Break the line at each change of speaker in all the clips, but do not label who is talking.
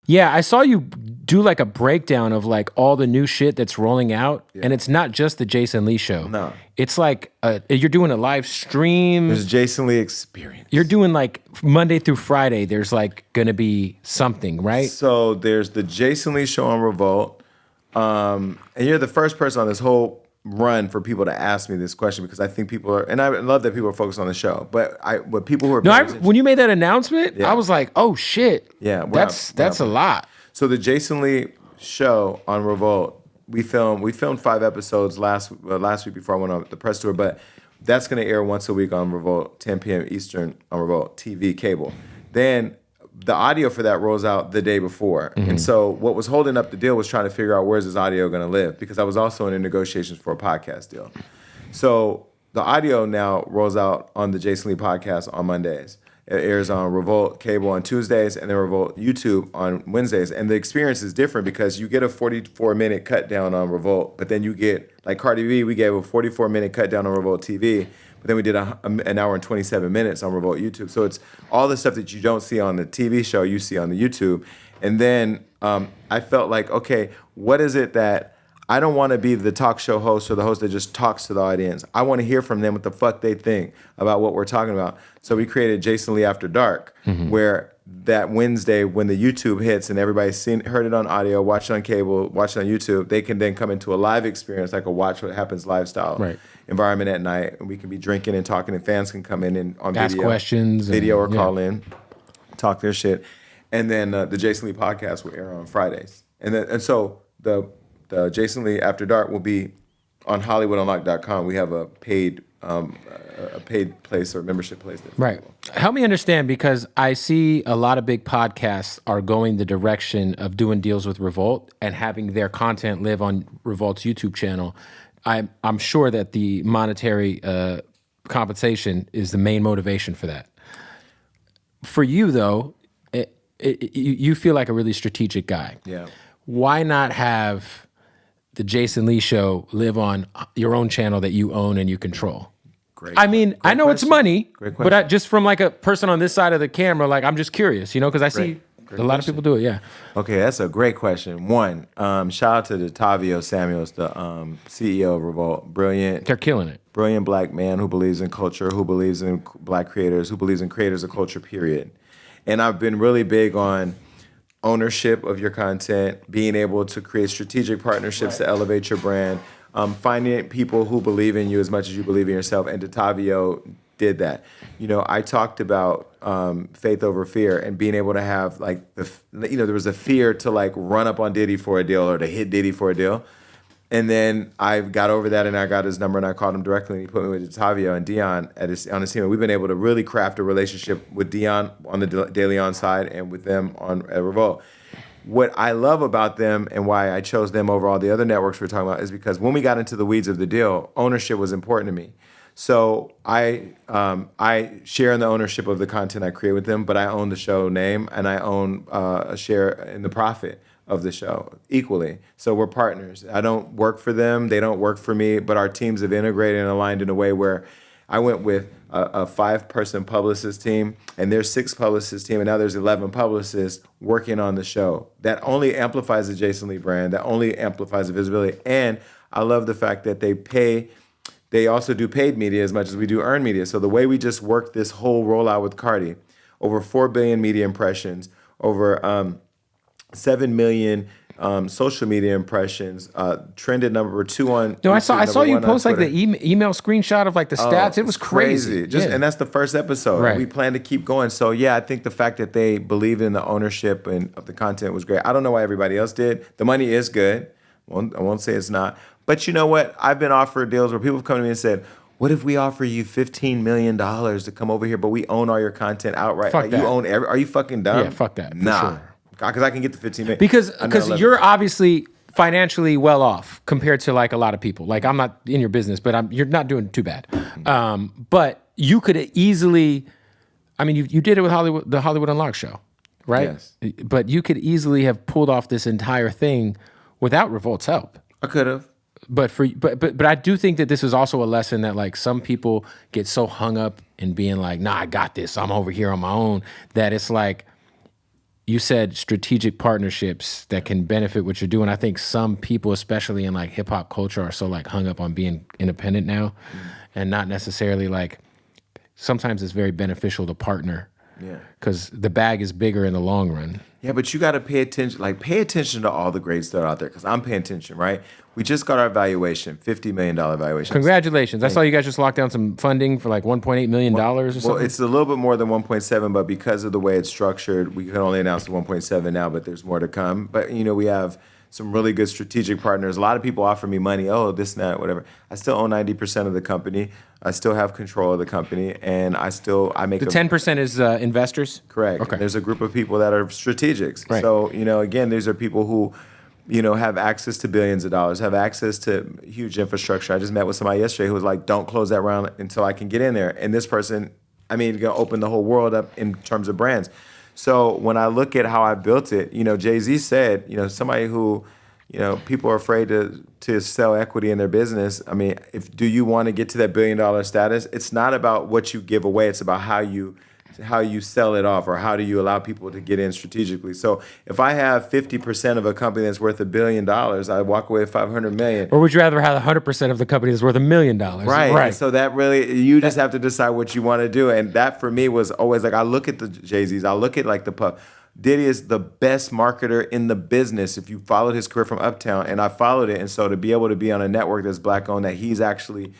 Yeah, I saw you do like a breakdown of like all the new shit that's rolling out, and it's not just the Jason Lee show.
No.
It's like you're doing a live stream.
There's Jason Lee Experience.
You're doing like Monday through Friday. There's like going to be something, right?
So there's the Jason Lee show on Revolt. And you're the first person on this whole run for people to ask me this question because I think people are, and I love that people are focused on the show, but people who are
when you made that announcement, I was like, oh shit.
Yeah,
that's a lot.
So the Jason Lee show on Revolt, we filmed 5 episodes last week before I went on the press tour, but that's going to air once a week on Revolt, 10 p.m. Eastern on Revolt TV cable. Then the audio for that rolls out the day before. Mm-hmm. And so what was holding up the deal was trying to figure out where's this audio going to live, because I was also in negotiations for a podcast deal. So the audio now rolls out on the Jason Lee podcast on Mondays. It airs on Revolt Cable on Tuesdays and then Revolt YouTube on Wednesdays. And the experience is different because you get a 44-minute cut down on Revolt, but then you get, like Cardi B, we gave a 44-minute cut down on Revolt TV, but then we did an hour and 27 minutes on Revolt YouTube. So it's all the stuff that you don't see on the TV show, you see on the YouTube. And then I felt like, okay, what is it that I don't want to be the talk show host or the host that just talks to the audience. I want to hear from them what the fuck they think about what we're talking about. So we created Jason Lee After Dark, where that Wednesday when the YouTube hits and everybody's heard it on audio, watched it on cable, watched it on YouTube, they can then come into a live experience, like a Watch What Happens lifestyle environment at night. And we can be drinking and talking, and fans can come in and on
ask
video,
questions,
or call in, talk their shit. And then the Jason Lee podcast will air on Fridays. And so the Jason Lee After Dark will be on HollywoodUnlocked.com. We have a paid place or membership place.
Right. Help me understand, because I see a lot of big podcasts are going the direction of doing deals with Revolt and having their content live on Revolt's YouTube channel. I'm sure that the monetary compensation is the main motivation for that. For you, though, you feel like a really strategic guy.
Yeah.
Why not have the Jason Lee show live on your own channel that you own and you control? I mean, I know it's money, but just from like a person on this side of the camera, like I'm just curious, because I see a lot of people do it. Yeah.
Okay, that's a great question. One, shout out to Tavio Samuels, the CEO of Revolt. Brilliant.
They're killing it.
Brilliant black man who believes in culture, who believes in black creators, who believes in creators of culture, period. And I've been really big on ownership of your content, being able to create strategic partnerships to elevate your brand, finding people who believe in you as much as you believe in yourself. And Detavio did that. I talked about faith over fear and being able to have like there was a fear to like run up on Diddy for a deal or to hit Diddy for a deal. And then I got over that and I got his number and I called him directly and he put me with Detavio and Dion on his team. And we've been able to really craft a relationship with Dion on the Daily On side and with them at Revolt. What I love about them and why I chose them over all the other networks we're talking about is because when we got into the weeds of the deal, ownership was important to me. So I share in the ownership of the content I create with them, but I own the show name and I own a share in the profit of the show equally. So we're partners. I don't work for them. They don't work for me, but our teams have integrated and aligned in a way where I went with a 5-person publicist team, and there's 6 publicist team, and now there's 11 publicists working on the show. That only amplifies the Jason Lee brand. That only amplifies the visibility. And I love the fact that they also do paid media as much as we do earned media. So the way we just worked this whole rollout with Cardi, over 4 billion media impressions, over 7 million social media impressions, trended number 2 on.
No, I saw you post like the email screenshot of like the stats. It was crazy.
And that's the first episode.
Right.
We plan to keep going. So yeah, I think the fact that they believe in the ownership and of the content was great. I don't know why everybody else did. The money is good. I won't say it's not. But you know what? I've been offered deals where people have come to me and said, what if we offer you $15 million to come over here, but we own all your content outright?
Fuck that.
You own are you fucking dumb?
Yeah, fuck that.
Nah.
Sure.
Because I can get the 15 million.
Because you're obviously financially well off compared to like a lot of people. Like I'm not in your business, but you're not doing too bad. But you could easily, I mean, you did it with the Hollywood Unlocked show, right?
Yes.
But you could easily have pulled off this entire thing without Revolt's help.
I could have.
But I do think that this is also a lesson that like some people get so hung up in being like, nah, I got this. I'm over here on my own. That it's like, you said strategic partnerships that can benefit what you're doing. I think some people, especially in like hip hop culture, are so like hung up on being independent now, and not necessarily like. Sometimes it's very beneficial to partner.
Yeah.
Because the bag is bigger in the long run.
Yeah, but you got to pay attention. Like, pay attention to all the greats that are out there. Because I'm paying attention, right? We just got our valuation, $50 million valuation.
Congratulations! I saw you guys just locked down some funding for like $1.8 million or something.
Well, it's a little bit more than 1.7, but because of the way it's structured, we can only announce the 1.7 now. But there's more to come. But we have some really good strategic partners. A lot of people offer me money. Oh, this and that, whatever. I still own 90% of the company. I still have control of the company, and I make
the 10% is investors.
Correct.
Okay.
There's a group of people that are strategics.
Right.
So again, these are people who have access to billions of dollars, have access to huge infrastructure. I just met with somebody yesterday who was like, don't close that round until I can get in there. And this person, going to open the whole world up in terms of brands. So when I look at how I built it, Jay-Z said, somebody who, people are afraid to sell equity in their business. Do you want to get to that $1 billion status? It's not about what you give away. It's about how you sell it off, or how do you allow people to get in strategically. So if I have 50% of a company that's worth $1 billion, I walk away with $500 million.
Or would you rather have 100% of the company that's worth $1 million?
Right. So that really, you just have to decide what you want to do. And that for me was always like, I look at the Jay-Z's, I look at like the Puff. Diddy is the best marketer in the business. If you followed his career from Uptown, and I followed it, and so to be able to be on a network that's black owned, that he's actually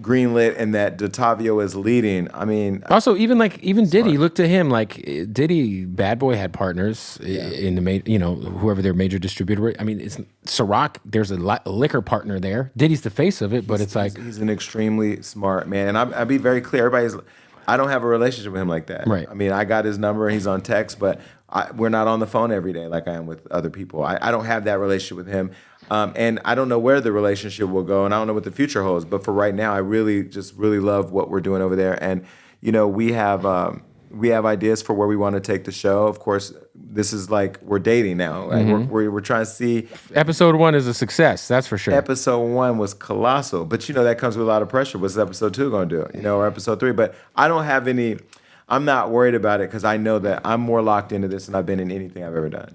greenlit, and that Datavio is leading.
Also, even Diddy, look to him. Like Diddy, Bad Boy had partners in the whoever their major distributor. It's Ciroc. There's a liquor partner there. Diddy's the face of it, but
he's an extremely smart man, and I'll be very clear. I don't have a relationship with him like that.
Right.
I got his number, and he's on text, but we're not on the phone every day like I am with other people. I don't have that relationship with him. And I don't know where the relationship will go, and I don't know what the future holds. But for right now, I really love what we're doing over there. And we have ideas for where we want to take the show. Of course, this is like we're dating now. Right? Mm-hmm. We're trying to see.
Episode 1 is a success, that's for sure.
Episode 1 was colossal, but that comes with a lot of pressure. What's episode 2 going to do? Or episode 3? But I don't have any. I'm not worried about it because I know that I'm more locked into this than I've been in anything I've ever done.